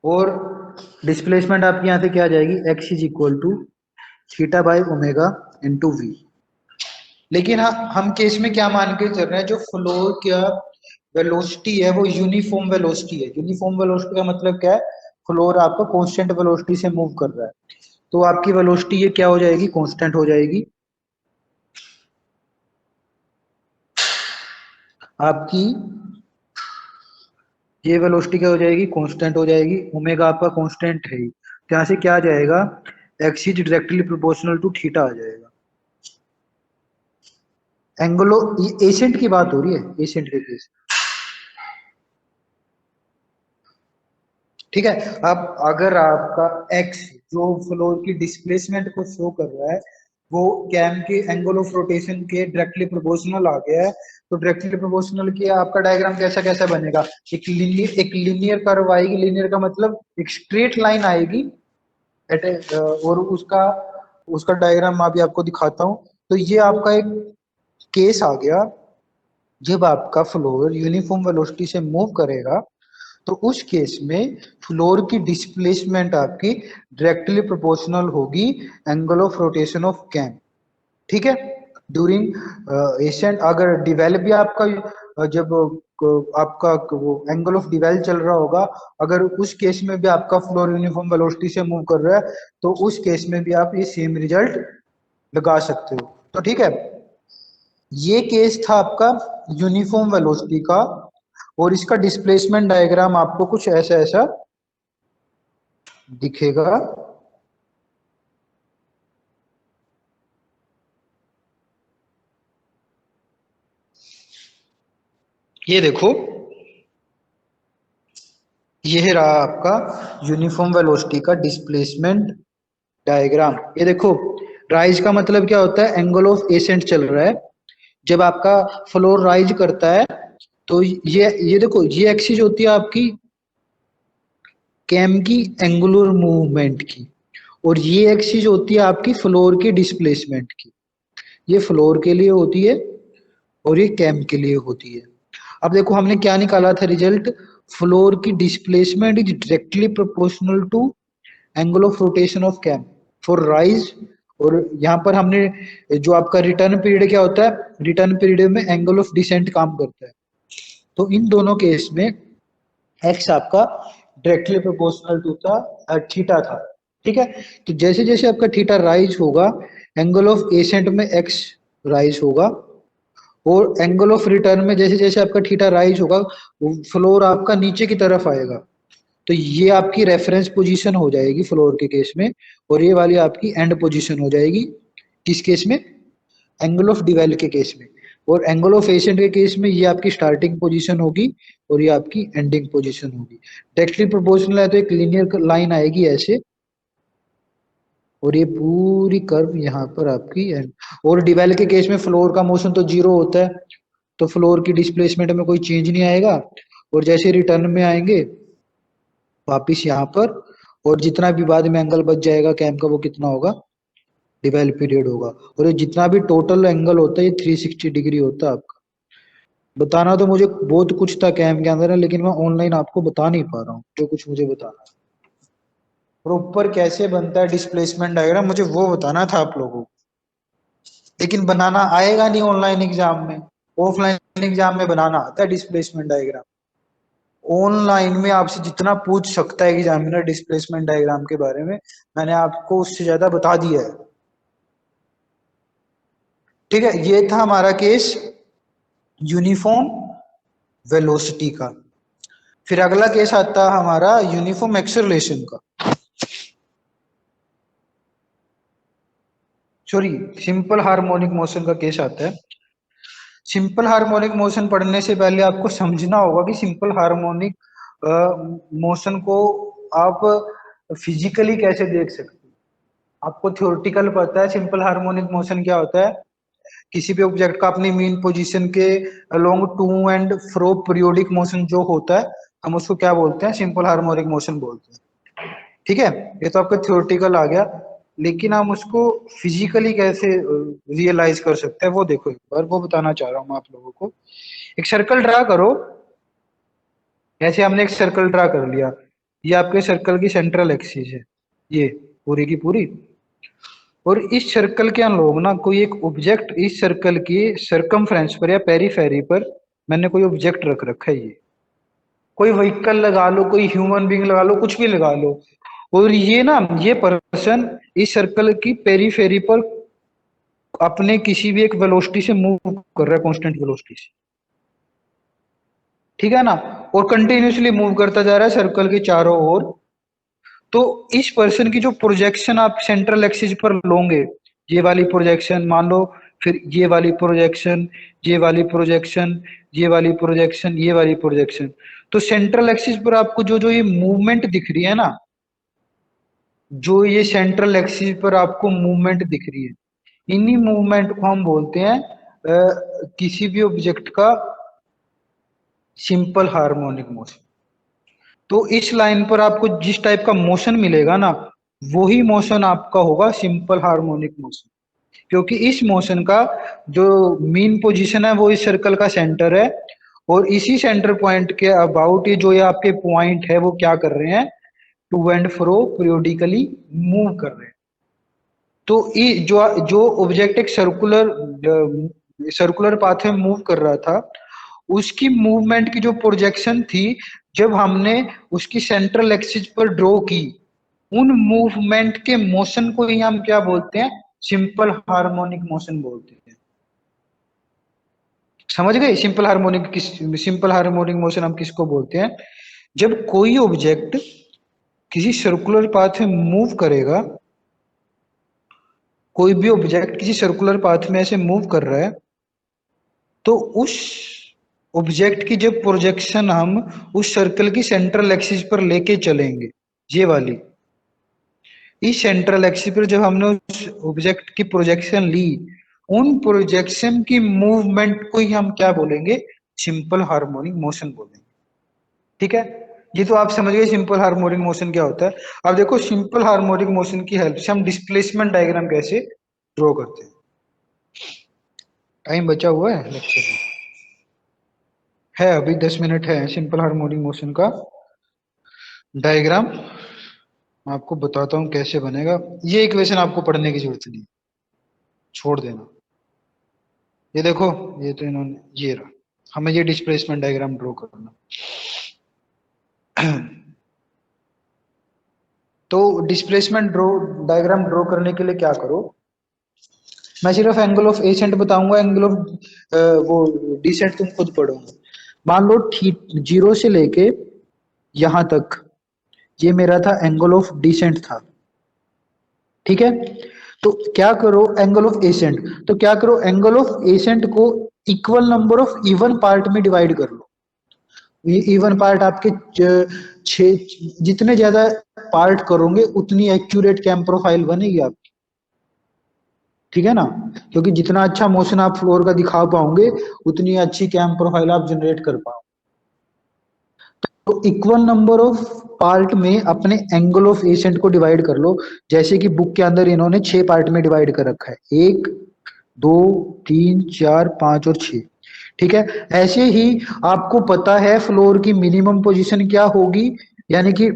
और डिस्प्लेसमेंट आपकी यहाँ से क्या आ जाएगी? X is equal to theta by omega into v. लेकिन हम केस में क्या मान के चल रहे हैं? जो फ्लोर का वेलोसिटी है वो यूनिफॉर्म वेलोसिटी है। यूनिफॉर्म वेलोसिटी का मतलब क्या है? फ्लोर आपका कांस्टेंट वेलोसिटी से मूव कर रहा है, तो आपकी वेलोसिटी ये क्या हो जाएगी? कांस्टेंट हो जाएगी। आपकी ये वेलोसिटी क्या हो जाएगी? कांस्टेंट हो जाएगी। ओमेगा आपका कांस्टेंट है ही, तो यहाँ से क्या आ जाएगा? X is directly proportional to theta आ जाएगा। एंगुलो एसेंट की बात हो रही है, एसेंट के केस, ठीक है? अब अगर आपका एक्स जो फ्लोर की डिस्प्लेसमेंट को शो कर रहा है वो कैम के एंगल ऑफ रोटेशन के डायरेक्टली प्रोपोर्शनल आ गया है, तो डायरेक्टली प्रोपोर्शनल की आपका डायग्राम कैसा कैसा बनेगा? एक लीनियर कर्व आएगी। लीनियर का मतलब एक स्ट्रेट लाइन आएगी और उसका उसका डायग्राम मैं अभी आपको दिखाता हूँ। तो ये आपका एक केस आ गया, जब आपका फ्लोर यूनिफॉर्म वेलोसिटी से मूव करेगा तो उस केस में फ्लोर की डिस्प्लेसमेंट आपकी डायरेक्टली प्रोपोर्शनल होगी angle of rotation of cam, ठीक है? ड्यूरिंग एसेंट, अगर डिवेल भी आपका जब आपका वो एंगल ऑफ डिवेल चल रहा होगा, अगर उस केस में भी आपका फ्लोर यूनिफॉर्म वेलोसिटी से मूव कर रहा है तो उस केस में भी आप ये सेम रिजल्ट लगा सकते हो, तो ठीक है? ये केस था आपका यूनिफॉर्म वेलोसिटी का, और इसका डिस्प्लेसमेंट डायग्राम आपको कुछ ऐसा ऐसा दिखेगा। ये देखो, ये रहा आपका यूनिफॉर्म वेलोसिटी का डिस्प्लेसमेंट डायग्राम। ये देखो, राइज का मतलब क्या होता है, एंगल ऑफ एसेंट चल रहा है। जब आपका फ्लोर राइज करता है तो ये देखो, ये एक्सिस होती है आपकी कैम की एंगुलर मूवमेंट की, और ये एक्सिस होती है आपकी फ्लोर की डिस्प्लेसमेंट की। ये फ्लोर के लिए होती है और ये कैम के लिए होती है। अब देखो हमने क्या निकाला था रिजल्ट, फ्लोर की displacement is directly proportional to angle of rotation of cam for rise. और यहाँ पर हमने जो आपका रिटर्न पीरियड क्या होता है, रिटर्न पीरियड में एंगल ऑफ डिसेंट काम करता है। तो इन दोनों केस में एक्स आपका डायरेक्टली प्रोपोर्शनल टू था थीटा था। ठीक है, तो जैसे जैसे आपका थीटा राइज होगा, एंगल ऑफ एसेंट में एक्स राइज होगा, और एंगल ऑफ रिटर्न में जैसे जैसे आपका थीटा राइज होगा, फ्लोर आपका नीचे की तरफ आएगा। तो ये आपकी रेफरेंस पोजीशन हो जाएगी फ्लोर के केस में, और ये वाली आपकी एंड पोजीशन हो जाएगी किस केस में, एंगल ऑफ डिवेल के केस में। और एंगल ऑफ एसेंट के केस में ये आपकी स्टार्टिंग पोजीशन होगी और ये आपकी एंडिंग पोजीशन होगी। डायरेक्टली प्रोपोर्शनल है तो एक लीनियर लाइन आएगी ऐसे, और ये पूरी कर्व यहाँ पर आपकी एंड। और डिवेल के केस में फ्लोर का मोशन तो जीरो होता है, तो फ्लोर की डिस्प्लेसमेंट में कोई चेंज नहीं आएगा। और जैसे रिटर्न में आएंगे वापिस यहाँ पर, और जितना भी बाद में एंगल बच जाएगा कैम का वो कितना होगा, डिवेल पीरियड होगा। और ये जितना भी टोटल एंगल होता है ये 360 डिग्री होता है आपका। बताना तो मुझे बहुत कुछ था कैम के अंदर है, लेकिन मैं ऑनलाइन आपको बता नहीं पा रहा हूँ जो कुछ मुझे बताना है। प्रॉपर कैसे बनता है डिस्प्लेसमेंट डायग्राम मुझे वो बताना था आप लोगों को, लेकिन बनाना आएगा नहीं ऑनलाइन एग्जाम में। ऑफलाइन एग्जाम में बनाना आता है डिस्प्लेसमेंट डायग्राम। ऑनलाइन में आपसे जितना पूछ सकता है एग्जामिनर डिस्प्लेसमेंट डायग्राम के बारे में, मैंने आपको उससे ज्यादा बता दिया है। ठीक है, ये था हमारा केस यूनिफॉर्म वेलोसिटी का। फिर अगला केस आता है हमारा यूनिफॉर्म एक्सेलरेशन का, सॉरी सिंपल हार्मोनिक मोशन का केस आता है। सिंपल हार्मोनिक मोशन पढ़ने से पहले आपको समझना होगा कि सिंपल हार्मोनिक मोशन को आप फिजिकली कैसे देख सकते हैं। आपको थ्योरेटिकल पता है सिंपल हार्मोनिक मोशन क्या होता है, किसी भी ऑब्जेक्ट का अपनी मीन पोजीशन के along to and fro periodic motion जो होता है, हम उसको क्या बोलते हैं, सिंपल हार्मोनिक मोशन बोलते हैं। ठीक है, ये तो आपका थ्योरेटिकल आ गया, लेकिन हम उसको फिजिकली कैसे रियलाइज कर सकते हैं वो देखो एक बार, वो बताना चाह रहा हूँ मैं आप लोगों को। एक सर्कल ड्रा करो, ऐसे हमने एक सर्कल ड्रा कर लिया, ये आपके सर्कल की सेंट्रल एक्सिस है, ये पूरी की पूरी। और इस सर्कल के अलोंग ना कोई एक ऑब्जेक्ट इस सर्कल की सरकमफ्रेंस पर या पेरीफेरी पर मैंने कोई ऑब्जेक्ट रख रखा है, ये कोई व्हीकल लगा लो, कोई ह्यूमन बींग लगा लो, कुछ भी लगा लो। और ये ना ये पर्सन इस सर्कल की पेरीफेरी पर अपने किसी भी एक वेलोसिटी से मूव कर रहा है, कांस्टेंट वेलोसिटी से। ठीक है ना, और कंटिन्यूअसली मूव करता जा रहा है सर्कल के चारों ओर। तो इस पर्सन की जो प्रोजेक्शन आप सेंट्रल एक्सिस पर लोगे, ये वाली प्रोजेक्शन मान लो, फिर ये वाली प्रोजेक्शन, ये वाली प्रोजेक्शन, ये वाली प्रोजेक्शन, ये वाली प्रोजेक्शन। तो सेंट्रल एक्सिस पर आपको जो जो ये मूवमेंट दिख रही है ना, जो ये सेंट्रल एक्सिस पर आपको मूवमेंट दिख रही है, इन्हीं मूवमेंट को हम बोलते हैं किसी भी ऑब्जेक्ट का सिंपल हार्मोनिक मोशन। तो इस लाइन पर आपको जिस टाइप का मोशन मिलेगा ना, वही मोशन आपका होगा सिंपल हार्मोनिक मोशन। क्योंकि इस मोशन का जो मीन पोजीशन है वो इस सर्कल का सेंटर है, और इसी सेंटर पॉइंट के अबाउट ये जो ये आपके पॉइंट है वो क्या कर रहे हैं, to and fro periodically move कर रहे हैं। तो जो जो ऑब्जेक्ट एक सर्कुलर पाथ में मूव कर रहा था, उसकी मूवमेंट की जो प्रोजेक्शन थी, जब हमने उसकी सेंट्रल एक्सिस पर ड्रॉ की, उन मूवमेंट के मोशन को ही हम क्या बोलते हैं, सिंपल हार्मोनिक मोशन बोलते हैं। समझ गए, सिंपल हार्मोनिक मोशन हम किसको बोलते हैं, जब कोई ऑब्जेक्ट किसी सर्कुलर पाथ में मूव करेगा, कोई भी ऑब्जेक्ट किसी सर्कुलर पाथ में ऐसे मूव कर रहा है, तो उस ऑब्जेक्ट की जब प्रोजेक्शन हम उस सर्कल की सेंट्रल एक्सिस पर लेके चलेंगे, ये वाली, इस सेंट्रल एक्सिस पर जब हमने उस ऑब्जेक्ट की प्रोजेक्शन ली, उन प्रोजेक्शन की मूवमेंट को ही हम क्या बोलेंगे, सिंपल हार्मोनिक मोशन बोलेंगे। ठीक है, ये तो आप समझ गए सिंपल हार्मोनिक मोशन क्या होता है। अब देखो सिंपल हार्मोनिक मोशन की हेल्प से हम डिस्प्लेसमेंट डायग्राम कैसे ड्रॉ करते हैं। टाइम बचा हुआ है लेक्चर में, है अभी 10 मिनट है। सिंपल हार्मोनिक मोशन का डायग्राम मैं आपको बताता हूँ कैसे बनेगा। ये इक्वेशन आपको पढ़ने की जरूरत नहीं, छोड़ देना। ये देखो, ये तो इन्होंने, ये रहा, हमें ये डिस्प्लेसमेंट डायग्राम ड्रॉ करना। तो डिस्प्लेसमेंट डायग्राम ड्रॉ करने के लिए क्या करो, मैं सिर्फ एंगल ऑफ एसेंट बताऊंगा, एंगल ऑफ वो डिसेंट तुम खुद पढ़ोगे। मान लो जीरो से लेके यहां तक ये मेरा था एंगल ऑफ डिसेंट था। ठीक है, तो क्या करो एंगल ऑफ एसेंट, तो क्या करो एंगल ऑफ एसेंट को equal number of even part में डिवाइड कर लो। ये इवन पार्ट आपके जितने ज्यादा पार्ट करोगे उतनी एक्यूरेट कैम प्रोफाइल बनेगी आपकी। ठीक है ना, क्योंकि जितना अच्छा मोशन आप फ्लोर का दिखा पाओगे उतनी अच्छी कैम प्रोफाइल आप जनरेट कर पाओगे। तो इक्वल नंबर ऑफ पार्ट में अपने एंगल ऑफ एसेंट को डिवाइड कर लो। जैसे कि बुक के अंदर इन्होंने 6 पार्ट में डिवाइड कर रखा है, 1 2 3 4 5 और 6। ठीक है, ऐसे ही आपको पता है फ्लोर की मिनिमम पोजीशन क्या होगी, यानी कि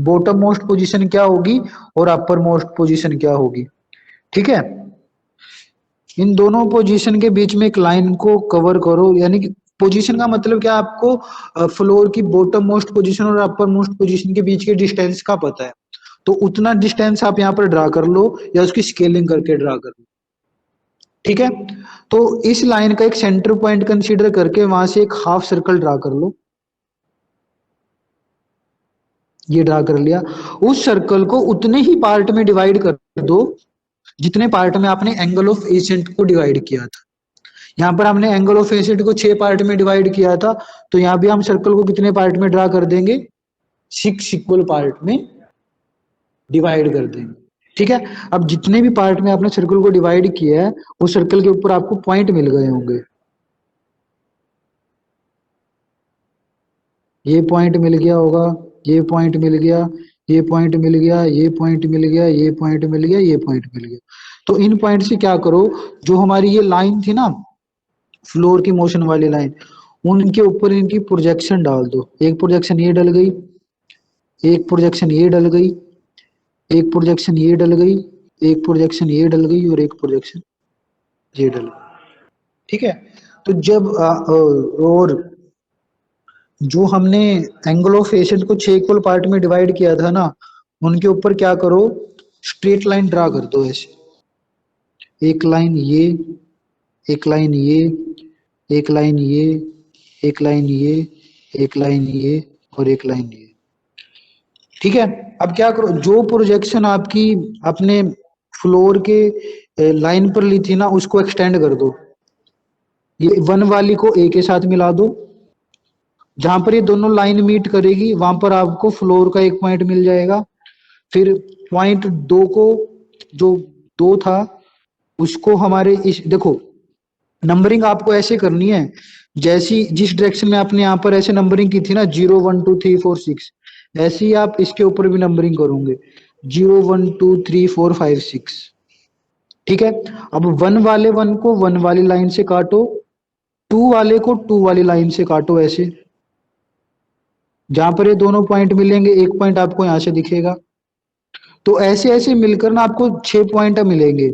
बॉटम मोस्ट पोजीशन क्या होगी और अपर मोस्ट पोजीशन क्या होगी। ठीक है, इन दोनों पोजीशन के बीच में एक लाइन को कवर करो, यानी कि पोजीशन का मतलब क्या, आपको फ्लोर की बॉटम मोस्ट पोजीशन और अपर मोस्ट पोजीशन के बीच के डिस्टेंस का पता है, तो उतना डिस्टेंस आप यहाँ पर ड्रा कर लो या उसकी स्केलिंग करके ड्रा कर लो। ठीक है, तो इस लाइन का एक सेंटर पॉइंट कंसीडर करके वहां से एक हाफ सर्कल ड्रा कर लो। ये ड्रा कर लिया, उस सर्कल को उतने ही पार्ट में डिवाइड कर दो जितने पार्ट में आपने एंगल ऑफ एसेंट को डिवाइड किया था। यहाँ पर हमने एंगल ऑफ एसेंट को 6 पार्ट में डिवाइड किया था, तो यहाँ भी हम सर्कल को कितने पार्ट में ड्रा कर देंगे, 6 इक्वल पार्ट में डिवाइड कर देंगे। ठीक है, अब जितने भी पार्ट में आपने सर्कल को डिवाइड किया है उस सर्कल के ऊपर आपको पॉइंट मिल गए होंगे। ये पॉइंट मिल गया होगा, ये पॉइंट मिल गया, ये पॉइंट मिल गया, ये पॉइंट मिल गया, ये पॉइंट मिल गया, ये पॉइंट मिल गया। तो इन पॉइंट से क्या करो, जो हमारी ये लाइन थी ना फ्लोर की मोशन वाली लाइन, उनके ऊपर इनकी प्रोजेक्शन डाल दो। एक प्रोजेक्शन ये डल गई, एक प्रोजेक्शन ये डल गई, एक प्रोजेक्शन ये डल गई, एक प्रोजेक्शन ये डल गई और एक प्रोजेक्शन ये डल गई। ठीक है, तो जब और जो हमने एंगल ऑफ एसेंट को 6 इक्वल पार्ट में डिवाइड किया था ना, उनके ऊपर क्या करो, स्ट्रेट लाइन ड्रा कर दो ऐसे। एक लाइन ये, एक लाइन ये, एक लाइन ये, एक लाइन ये, एक लाइन ये और एक लाइन ये। ठीक है, अब क्या करो, जो प्रोजेक्शन आपकी अपने फ्लोर के लाइन पर ली थी ना उसको एक्सटेंड कर दो। ये वन वाली को ए के साथ मिला दो, जहां पर ये दोनों लाइन मीट करेगी वहां पर आपको फ्लोर का एक पॉइंट मिल जाएगा। फिर पॉइंट 2 को, जो 2 था उसको हमारे इस देखो, नंबरिंग आपको ऐसे करनी है जैसी जिस डायरेक्शन में आपने यहाँ पर ऐसे नंबरिंग की थी ना 0 1 2 3 4 6, ऐसे ही आप इसके ऊपर भी नंबरिंग करोगे 0 1 2 3 4 5 6। ठीक है, अब वन वाले वन को वन वाली लाइन से काटो, टू वाले को टू वाली लाइन से काटो ऐसे, जहां पर ये दोनों पॉइंट मिलेंगे एक पॉइंट आपको यहां से दिखेगा। तो ऐसे ऐसे मिलकर ना आपको 6 पॉइंट मिलेंगे।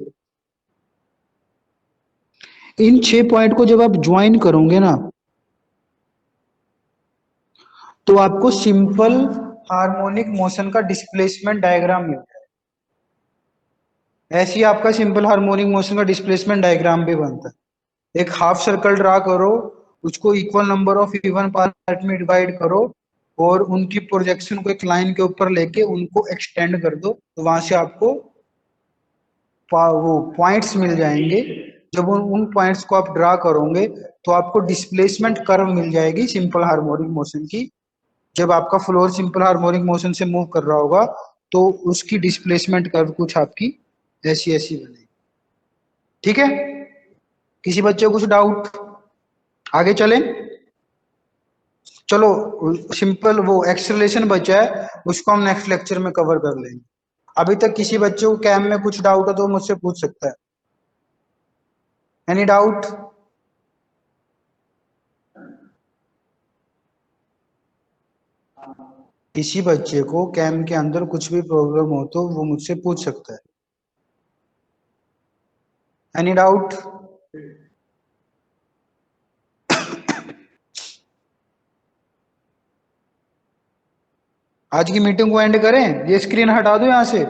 इन 6 पॉइंट को जब आप ज्वाइन करोगे ना तो आपको सिंपल हार्मोनिक मोशन का डिस्प्लेसमेंट डायग्राम मिलता है। ऐसे ही आपका सिंपल हार्मोनिक मोशन का डिस्प्लेसमेंट डायग्राम भी बनता है। एक हाफ सर्कल ड्रा करो, उसको equal number of even part में डिवाइड करो और उनकी प्रोजेक्शन को एक लाइन के ऊपर लेके उनको एक्सटेंड कर दो, तो वहां से आपको वो पॉइंट्स मिल जाएंगे जब उन पॉइंट्स को आप ड्रा करोगे तो आपको डिस्प्लेसमेंट कर्व मिल जाएगी सिंपल हार्मोनिक मोशन की। जब आपका फ्लोर सिंपल हार्मोनिक मोशन से मूव कर रहा होगा तो उसकी डिस्प्लेसमेंट कर्व कुछ आपकी ऐसी ऐसी बनेगी। ठीक है, किसी बच्चे को कुछ डाउट? आगे चलें। चलो, सिंपल वो एक्सेलरेशन बचा है, उसको हम नेक्स्ट लेक्चर में कवर कर लेंगे। अभी तक किसी बच्चे को कैम में कुछ डाउट हो तो मुझसे पूछ सकता है। Any doubt? किसी बच्चे को कैम के अंदर कुछ भी प्रॉब्लम हो तो वो मुझसे पूछ सकता है। Any doubt? आज की मीटिंग को एंड करें? ये स्क्रीन हटा दो यहां से।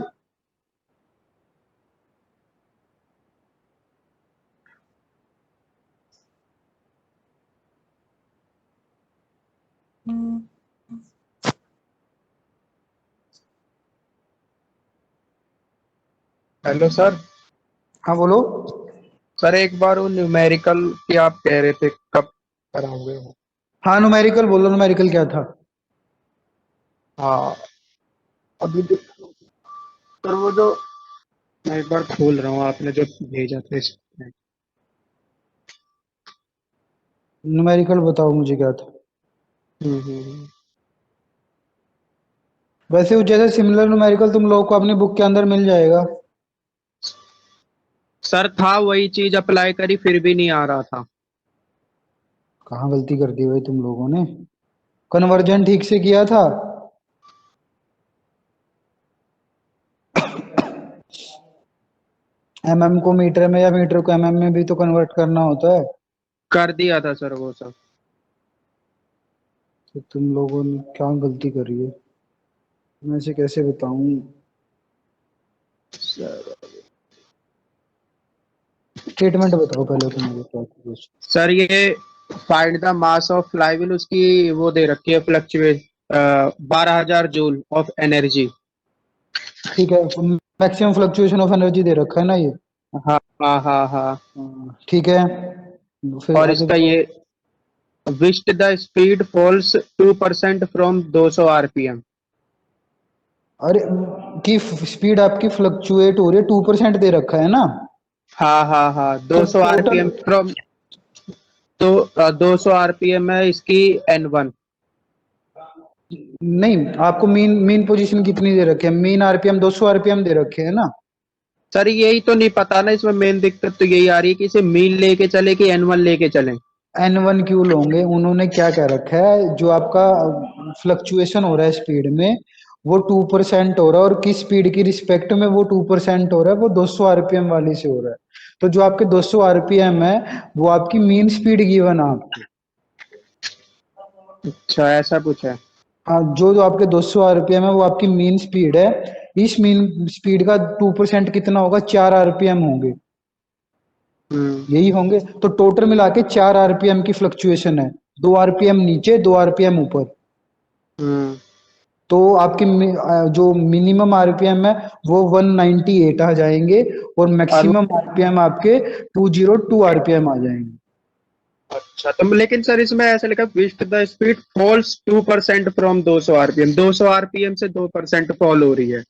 Hello sir. हाँ बोलो। सर एक बार वो न्यूमेरिकल की आप कह रहे थे, कब कराओगे वो? हाँ न्यूमेरिकल बोलो, न्यूमेरिकल क्या था? हाँ, अभी सर वो जो मैं एक बार खोल रहा हूँ, आपने जो भेजा था इसमें। न्यूमेरिकल बताओ मुझे क्या था। हम्म। वैसे वो जैसे सिमिलर न्यूमेरिकल तुम लोगों को अपनी बुक के अंदर मिल जाएगा। सर था वही चीज, अप्लाई करी फिर भी नहीं आ रहा था। कहाँ गलती कर दी भाई तुम लोगों ने? कन्वर्जन ठीक से किया था? एमएम को मीटर में या मीटर को एमएम में भी तो कन्वर्ट करना होता है। कर दिया था सर वो सब। तो तुम लोगों ने क्या गलती करी है, मैं इसे कैसे बताऊं? स्टेटमेंट बताओ पहले तुम मुझे क्या था। सर ये find the mass of flywheel, उसकी वो दे रखी है फ्लक्चुएट 12,000 जूल ऑफ एनर्जी। ठीक है, मैक्सिमम फ्लक्चुएशन ऑफ एनर्जी दे रखा है ना ये? हाँ हाँ हाँ हाँ। ठीक है, फिर और आगे इसका बताओ। ये whilst the speed falls 2% from 200 RPM. अरे की स्पीड आपकी फ्लक्चुएट हो रही है, 2% दे रखा है ना? हाँ हाँ हाँ, तो 200 टोटल आरपीएम फ्रॉम, तो 200 आरपीएम है इसकी N1। नहीं, आपको मीन मीन पोजीशन कितनी दे रखी है? मीन आरपीएम 200 आरपीएम दे रखे है ना? सर यही तो नहीं पता ना, इसमें मेन दिक्कत तो यही आ रही है कि इसे मीन लेके चले कि N1 लेके चले। N1 क्यों लोगे? उन्होंने क्या कह रखा है, जो आपका फ्लक्चुएशन हो रहा है स्पीड में वो 2% हो रहा है, और किस स्पीड की रिस्पेक्ट में वो 2% हो रहा है? वो 200 आरपीएम वाली से हो रहा है। तो जो आपके 200 आरपीएम है वो आपकी मीन स्पीड गिवन है आपको। अच्छा, ऐसा कुछ है। हाँ, जो जो आपके 200 आरपीएम है वो आपकी मीन स्पीड है। इस मीन स्पीड का 2% कितना होगा? 4 आरपीएम होंगे, हम्म यही होंगे। तो टोटल मिला के 4 आरपीएम की फ्लक्चुएशन है, 2 आरपीएम नीचे 2 आरपीएम ऊपर। हम्म। तो आपकी जो मिनिमम आरपीएम है वो 198 आ जाएंगे, और और मैक्सिमम आरपीएम आपके 202 आरपीएम आ जाएंगे। अच्छा, तो लेकिन सर इसमें ऐसा लिखा whilst the speed falls 2% from 200 RPM, 200 RPM से 2% फॉल हो रही है।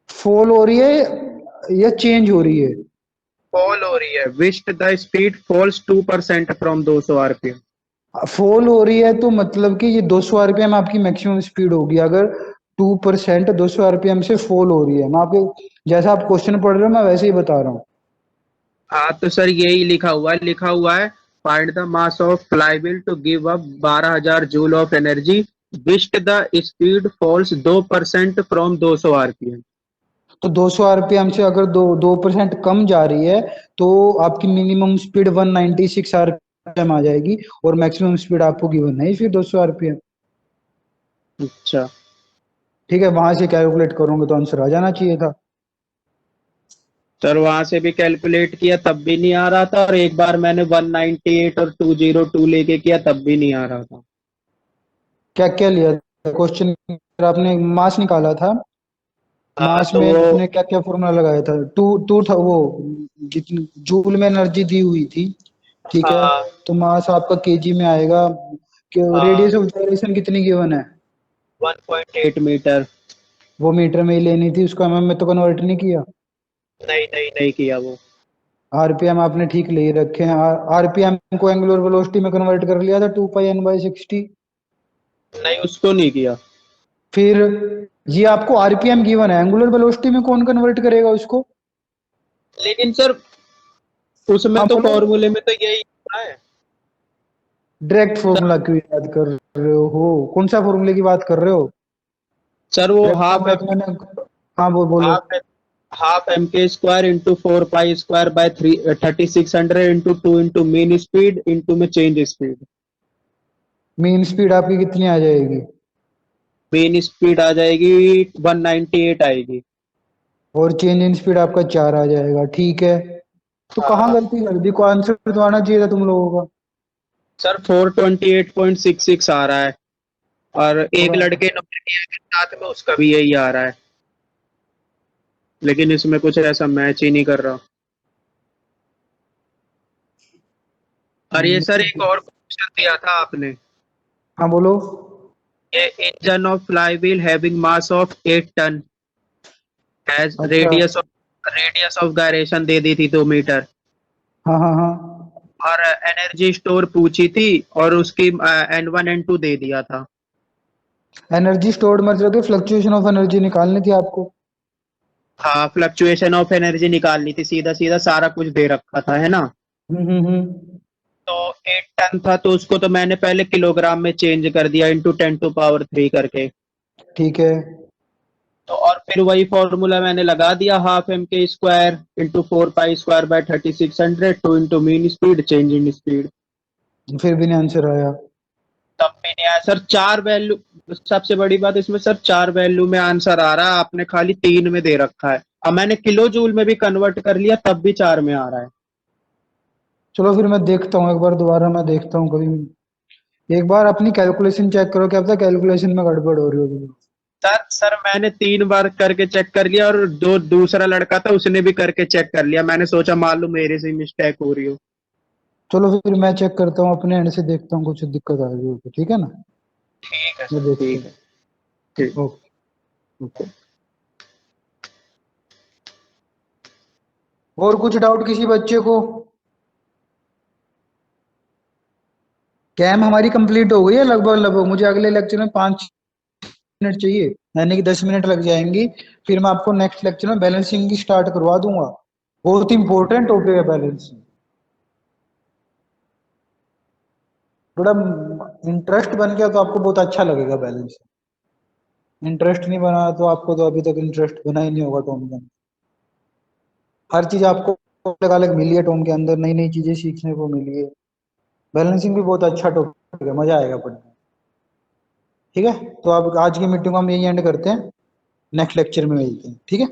फॉल हो रही है या चेंज हो रही है? फॉल हो रही है, whilst the speed falls 2% from 200 RPM. Fall हो रही है तो मतलब कि ये 200 आरपीएम आपकी मैक्सिमम स्पीड होगी। अगर 2% 200 आरपीएम से फॉल हो रही है, मैं आपको जैसा आप क्वेश्चन पढ़ रहे हो मैं वैसे ही बता रहा हूँ। हाँ तो सर यही लिखा हुआ है find the mass of flywheel to give up 12,000 joule of energy, whilst the speed falls 2% from 200 RPM. तो 200 आरपीएम से अगर 2% कम जा रही है तो आपकी मिनिमम स्पीड 196 आरपीएम आ जाएगी, और मैक्सिमम स्पीड आपको गिवन है फिर 200 आरपीएम। अच्छा ठीक है, वहां से कैलकुलेट करोगे तो आंसर आ जाना चाहिए था। सर, वहां से भी कैलकुलेट किया तब भी नहीं आ रहा था, और एक बार मैंने 198 और 202 लेके किया तब भी नहीं आ रहा था। क्या क्या लिया था क्वेश्चन? आपने मास निकाला था? मास तो में वो आपने क्या क्या फॉर्मूला लगाया था? टू टू था वो, जितनी जूल में एनर्जी दी हुई थी, ठीक है, हाँ तो मास आपका केजी में आएगा। हाँ रेडियस ऑफ गायरेशन कितनी गिवन है? 1.8 मीटर। वो मीटर में ही लेनी थी, उसको एमएम में तो कन्वर्ट नहीं किया। नहीं नहीं नहीं किया वो। आरपीएम आपने ठीक ले ही रखे हैं। आरपीएम को एंगुलर वेलोसिटी में कन्वर्ट कर लिया था 2 पाई n/60। नहीं उसको नहीं किया। फिर ये आपको आरपीएम गिवन है, एंगुलर वेलोसिटी में कौन कन्वर्ट करेगा उसको? लेकिन सर उसमें हाँ तो बोलो। फॉर्मूले में तो यही है। डायरेक्ट सर फॉर्मूला क्यों याद कर रहे हो? कौन सा फॉर्मूले की बात कर रहे हो? सर वो डायरेक्ट हाफ फॉर्मूला तो मैंने, हाँ वो बोलो। हाफ हाफ एम के square into 4 pi square by 3600 into 2 into mean speed into में चेंज स्पीड। मीन स्पीड आपकी कितनी आ जाएगी? मीन स्पीड आ जाएगी 198 आएगी। और चेंज इन स्पीड आपका 4 आ जाएगा, ठीक है। तो कहाँ हाँ गलती कर दी? को आंसर तो आना चाहिए था तुम लोगों का। सर 428.66 आ रहा है, और एक थोड़ा लड़के ने किया है साथ में, उसका भी यही आ रहा है, लेकिन इसमें कुछ ऐसा मैच ही नहीं कर रहा। और ये सर एक और क्वेश्चन दिया था आपने, हाँ बोलो। ये engine of flywheel having mass of 8 ton has अच्छा। रेडियस ऑफ गायरेशन दे दी थी 2 मीटर, हाँ हाँ हाँ। और एनर्जी स्टोर पूछी थी, और उसकी N1 N2 दे दिया था। एनर्जी स्टोर्ड मतलब कि फ्लक्चुएशन ऑफ एनर्जी निकालनी थी आपको। हाँ फ्लक्चुएशन ऑफ एनर्जी निकालनी थी, सीधा सीधा सारा कुछ दे रखा था, है ना। हम्म। तो 8 टन था, तो उसको तो मैंने पहले किलोग्राम में चेंज कर दिया, इंटू 10⁻³ करके। ठीक है। तो और फिर वही फॉर्मूला मैंने लगा दिया, हाफ एम के square into 4 pi square by 3600 2 into mean speed change in speed. फिर भी नहीं आंसर आया। तब भी नहीं आया सर, 4 वैल्यू। सबसे बड़ी बात इसमें सर 4 वैल्यू में आंसर आ रहा है, आपने खाली 3 में दे रखा है। अब मैंने किलो जूल में भी कन्वर्ट कर लिया, तब भी 4 में आ रहा है। चलो फिर मैं देखता हूँ, एक बार दोबारा मैं देखता हूँ कभी। एक बार अपनी कैलकुलेशन चेक करो, क्या पता कैलकुलेशन में गड़बड़ हो रही होगी। सर मैंने 3 बार करके चेक कर लिया, और जो दूसरा लड़का था उसने भी करके चेक कर लिया, मैंने सोचा मालूम मेरे से मिस्टेक हो रही हो। चलो फिर मैं चेक करता हूँ अपने एंड से, देखता हूँ कुछ दिक्कत आ रही हो तो, ठीक है ना? ठीक है मैं सर, देखता ठीक हूँ। है। ठीक। ओके। और कुछ डाउट किसी बच्चे को? कैम हमारी कंप्लीट हो गई है लगभग लगभग। मुझे अगले लेक्चर में 5 मिनट चाहिए, यानी कि 10 मिनट लग जाएंगी। फिर मैं आपको नेक्स्ट लेक्चर में बैलेंसिंग की स्टार्ट करवा दूंगा। बहुत इंपॉर्टेंट टॉपिक है बैलेंसिंग। थोड़ा इंटरेस्ट बन गया तो आपको बहुत अच्छा लगेगा बैलेंसिंग। इंटरेस्ट नहीं बना तो आपको तो अभी तक इंटरेस्ट बना ही नहीं होगा टॉम के अंदर। हर चीज आपको अलग अलग मिली है टॉम के अंदर, नई नई चीजें सीखने को मिली है। बैलेंसिंग भी बहुत अच्छा टॉपिक है, मजा आएगा पढ़ने में। ठीक है, तो अब आज की मीटिंग को हम यही एंड करते हैं, नेक्स्ट लेक्चर में मिलते हैं, ठीक है।